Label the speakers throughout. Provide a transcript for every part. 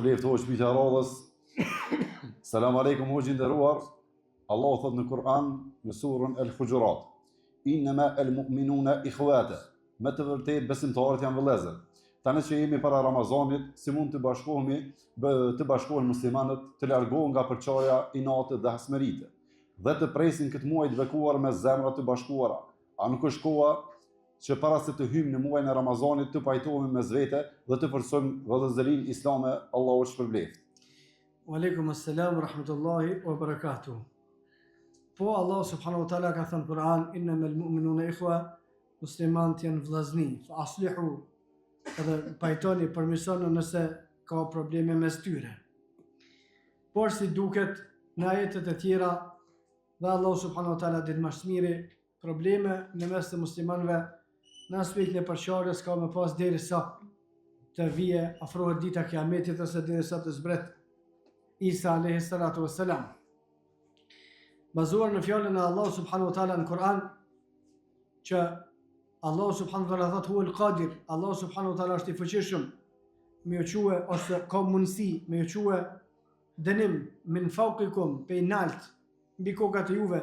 Speaker 1: shpërbleft hoqë mita radhës. Selam aleikum hoqë nderuar. Allah thot në Kur'an në surën El-Hujurat: Innama el-mu'minuna ikhwata. Me të vërtet besimtarët janë vëllezër. Tani që jemi para Ramazanit, si mund të bashkohen muslimanët të largohen nga përçarja, inatë dhe hasmerite, dhe të presin këtë muaj të bekuar me zemra të bashkuara. A nuk është koha që para se të hymë në muajin e Ramazanit të pajtohemi mes vete dhe të forcojmë vëllëzërinë islame? Allahu shpërbleft.
Speaker 2: Wa alaikum assalam wa rahmatullahi wa barakatuh. Po Allah subhanahu wa taala ka thënë në Kur'an: innamal mu'minuna ikhwa, muslimanët janë vëllazëni, fa aslihu, edhe pajtoni, përmirësoni nëse ka probleme mes tyre. Por si duket në ajetet e tjera, dhe Allah subhanahu wa taala din më së miri, probleme në mes të muslimanëve në aspektin e përçarjes ka më pas derisa të vije afrohet dita e Kiametit ose derisa të zbret Isa alayhi salatu wassalam. Bazuar në fjalën e Allah subhanahu wa taala në Kur'an, që Allah subhanahu wa taala thotë huwal qadir, Allah subhanahu wa taala është i fuqishëm me u quë ose ka mundësi me u quë dënim min fawqikum, pe nalt mbi kokat e juve,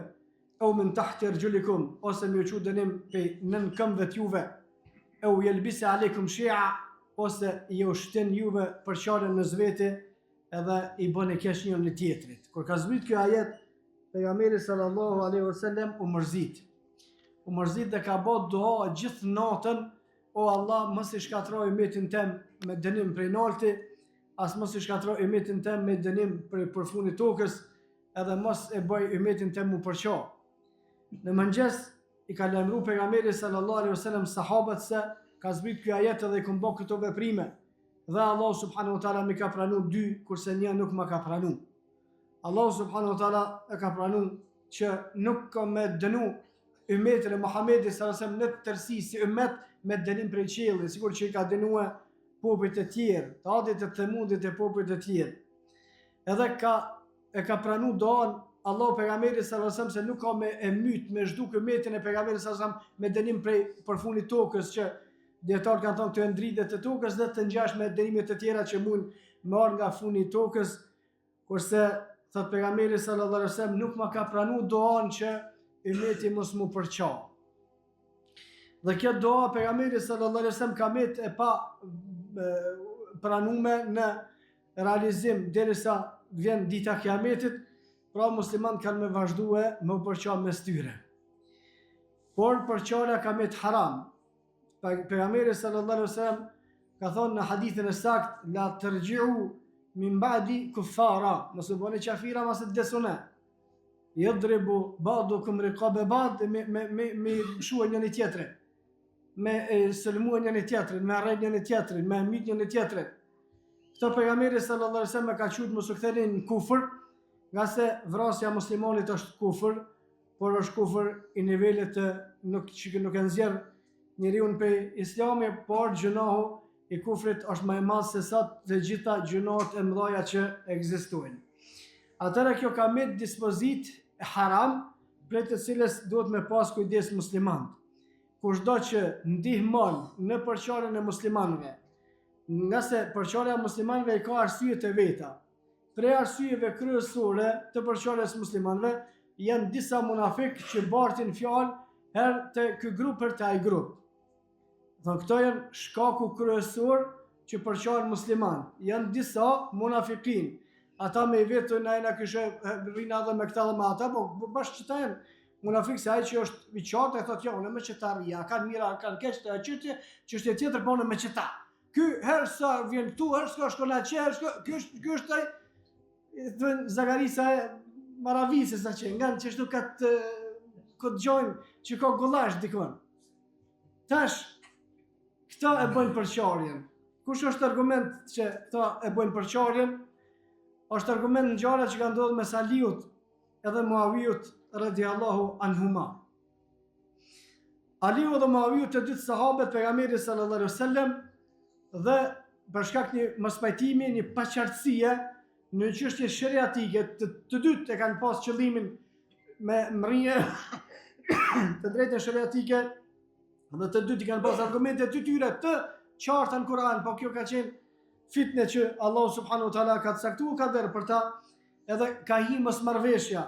Speaker 2: au min tahti arjulikum, ose me u quë dënim pe nën këmbëve të juve, au yelbisa aleikum shi'a, ose ju shtin juve përçarjen në zvete edhe i bën e keq njëri në tjetrit. Kur ka zbrit kjo ajet, pejgamberi sallallahu alaihi wasallam u mërzit dhe ka bë dua gjithë natën: o Allah, mos i shkatroj umetin tem me dënim prej nalti, as mos i shkatroj umetin tem me dënim prej përfundit tokës, edhe mos e bëj umetin tem u përqa. Në mëngjes i ka lajmëruar pejgamberi sallallahu alaihi wasallam sahabët se ka zbrit ky ajet edhe i bë këto veprime, dhe Allah subhanahu wa taala më ka pranuar 2, kurse një nuk më ka pranuar. Allah subhanahu wa taala e ka pranuar që nuk ka me dënu ummetin e Muhamedit sallallahu alaihi wasallam në tërësi si ummet me dënim prej qiellit, sikur që i ka dënuar popujt e tjerë, të Adit, të Themudit e popujt e tjerë. Edhe e ka pranuar doan Allah pejgamberit sallallahu alaihi wasallam se nuk ka me e myt me zhduk ummetin e pejgamberit sallallahu alaihi wasallam me dënim prej përfundit tokës, që dietar kanë thënë të ndritet të tokës dhe të ngjash me dënimet e tjera që mund marr nga fundi i tokës, kurse thot pejgamberi sallallahu alaihi wasallam nuk ma ka pranuar doan që ummeti mos mu përqa. Dhe kjo doa pejgamberi sallallahu alaihi wasallam ka met e pa pranume në realizim derisa vjen dita e Kiametit, pra muslimanët kanë me vazhdue me u përqa mes tyre. Por përqarja ka met haram. Pejgamberi sallallahu alaihi wasallam ka thonë në hadithin e saktë: la tarji'u min ba'di kuffara, mos u bëni qafira, mos e desone. Yadribu ba'dukum riqaba ba'd, me shuaj njëri tjetrin, me sulmuaj njëri tjetrin, me arrejt njëri tjetrin, me myt njëri tjetrin. Këto pejgamberi sallallahu alaihi wasallam ka thujt mos u ktheni në kufër, nga se vrasja muslimanit është kufër, por është kufër i nivelit që nuk e nxjerr njeriu prej islami, por gjunahu i kufrit është më i madh se sa të gjitha gjunahet e mëdha që ekzistojnë. Atëra kjo ka me dispozit haram, prej të cilës duhet me pas kujdes muslimanët. Kushdo që ndihmon në përçarjen e muslimanëve, nga se përçarja e muslimanëve i ka arsyet e veta. Prej arsyeve kryesore të përçarjes muslimanëve janë disa munafik që bartin fjalë herë të ky grup për të ai grup. Dhe këto janë shkaku kryesor që përçarën musliman. Janë disa munafikin. Ata me i vetë na kishë rina dhe me këta dhe me ata, po bashkë që ta janë munafik, se ai që është i qartë e thotë: jo, unë me qëta rria, kanë mira, kanë keq të qytje, që është e tjetër, po unë me qëta. Ky herë sa vjen këtu, herë s'ka shkolla që, ky është ai, thënë Zagarisa e Maravisës, që nga që shtu këtë gjojnë që ka gullash dikon. Tash, këta e bëjnë përçarjen. Kush është argument që këta e bëjnë përçarjen? Është argument në ngjarja që ka ndodhur mes Aliut edhe Muawiut radhiyallahu anhuma. Aliu dhe Muawiu të dy sahabët pejgamberit sallallahu alaihi wasallam, dhe për shkak një mospajtimi, një paqartësie në çështje shariatike, të dytë e kanë pas qëllimin me mrije të drejtën shariatike, dhe të dytë i kanë pas argumente të tyre të qarta në Kur'an, po kjo ka qenë fitne që Allah subhanahu wa taala ka caktuar kader për ta, edhe ka hi mosmarrveshja.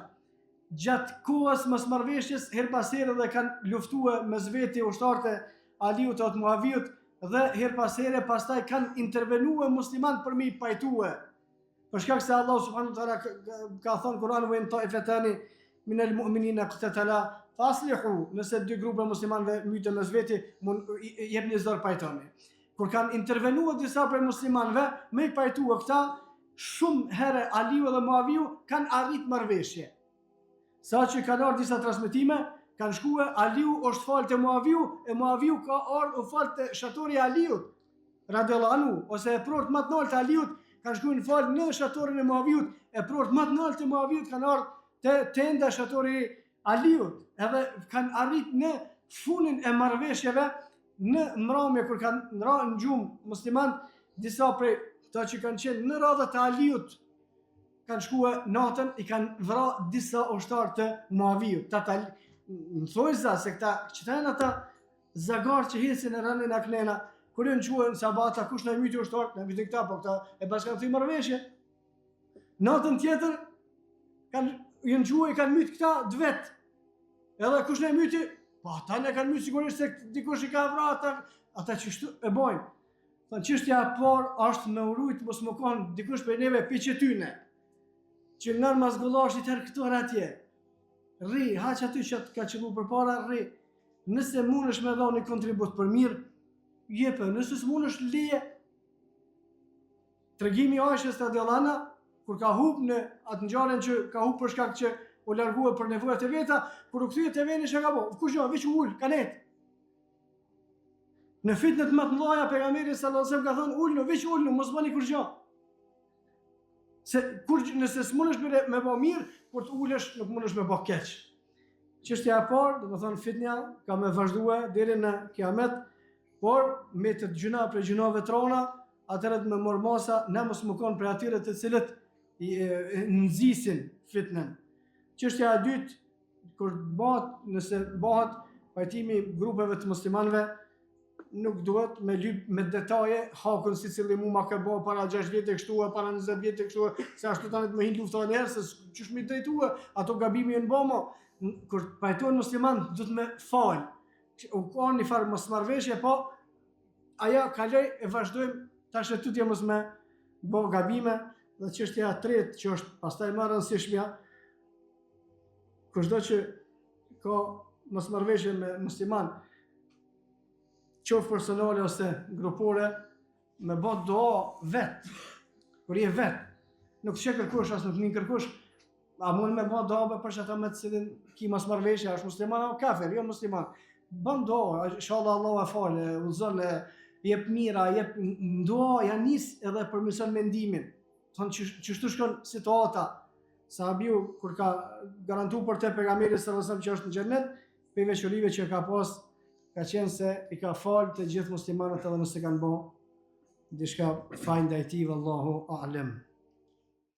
Speaker 2: Gjatë kohës mosmarrveshjes her pas here dhe kanë luftuar mes veti ushtarët e Aliut të Muaviut dhe her pas here pastaj kanë intervenuar muslimanët për mi pajtue. Për shkak se Allah subhanahu wa taala ka thënë Kur'an wa in ta'ifatani min al-mu'minina iqtatala faslihu, nëse dy grupe muslimanëve myten mes veti, jepni zor pajtoni. Kur kanë intervenuar disa prej muslimanëve me i pajtua këta, shumë herë Aliu dhe Muaviu kanë arrit marrëveshje. Sa që kanë ardhur disa transmetime, kanë shkuar Aliu është falë të Muaviu, e Muaviu ka ardhur u falë të shatori Aliut, radhiyallahu anhu, ose e prort më të lartë të Aliut, kanë shkuar në falë në shatorin e Muaviut, e prort më të lartë të Muaviut kanë ardhur te tenda shatori Aliut, edhe kanë arrit në funin e marrëveshjeve. Në mramje kur kanë rënë në gjumë musliman, disa prej ta që kanë qenë në radhët e Aliut kanë shkuar natën, i kanë vrarë disa ushtarë të Muaviut. Më thoj za se këta që janë ata zagar që hesin e rënë në aknena, kur në quhen sabata, kush na myti ushtarë, na myti këta, po këta e bashkëndij marrëveshje. Natën tjetër kanë myt këta dë vet. Edhe kush na myti, po ata ne kanë mytë sigurisht se dikush i ka vrarë ata çështu e bojnë. Thënë çështja e parë është me urujt mos më kanë dikush për neve piqetyne. Që nën mazgullashit herë këtu herë atje. Rri, haq aty që ka qellu përpara, rri. Nëse mundesh me dhënë kontribut për mirë, jepe, nëse s'mundesh leje. Tregimi i Aishës radhiyallahu anha kur ka hub në atë ngjarjen që ka hub për shkak që u largua për nevojat e veta, kur u kthye te veni çka ka bë? Kush jo, veç ul, kanet. Në fitnet më të mëdha pejgamberi sallallahu alajhi wasallam ka thënë ulnu, veç ulnu, mos bëni kurrë. Se kur nëse s'mundesh me bë mirë, kur të ulesh nuk mundesh me bë keq. Çështja e parë, domethënë fitnia ka me vazhduar deri në kiamet, por me të gjuna për gjunave trona, atëherë me mormasa, ne mos më kanë për atyre të cilët nxisin fitnen. Çështja e dytë, kur nëse bëhet pajtimi grupeve të muslimanëve, nuk duhet me lyp me detaje hakun si cili mu ma ka bë para 6 vjetë kështu, para 20 vjetë kështu, se ashtu tani të më hin lufta një herë, se ç'është më drejtua, ato gabimi janë bëmo. Kur pajtohen musliman, duhet me fal. U ka një farë mosmarrveshje, po aja kaloj e vazhdojmë tash e tutje mos me bë gabime. Dhe çështja e tretë që është pastaj më e rëndësishmja, kushdo që ka mosmarrveshje me musliman, qoftë personale ose grupore, me bë dua vet. Kur je vet, nuk çe kërkosh as nuk kërkosh, a mund me bë dua për çata me të cilin ki mosmarrveshje, është musliman apo kafir, jo musliman. Bën dua, inshallah Allahu e fal, udhzon, jep mira, jep dua, ja nis edhe përmirëson mendimin. Thonë çështu shkon situata. Sahabiu kur ka garantuar për te pejgamberi sallallahu alajhi wasallam që është në xhennet, për veçorive që ka pas, ka qenë se i ka falë të gjithë muslimanët edhe nëse kanë bë diçka fajin ndaj tij, wallahu a'lam.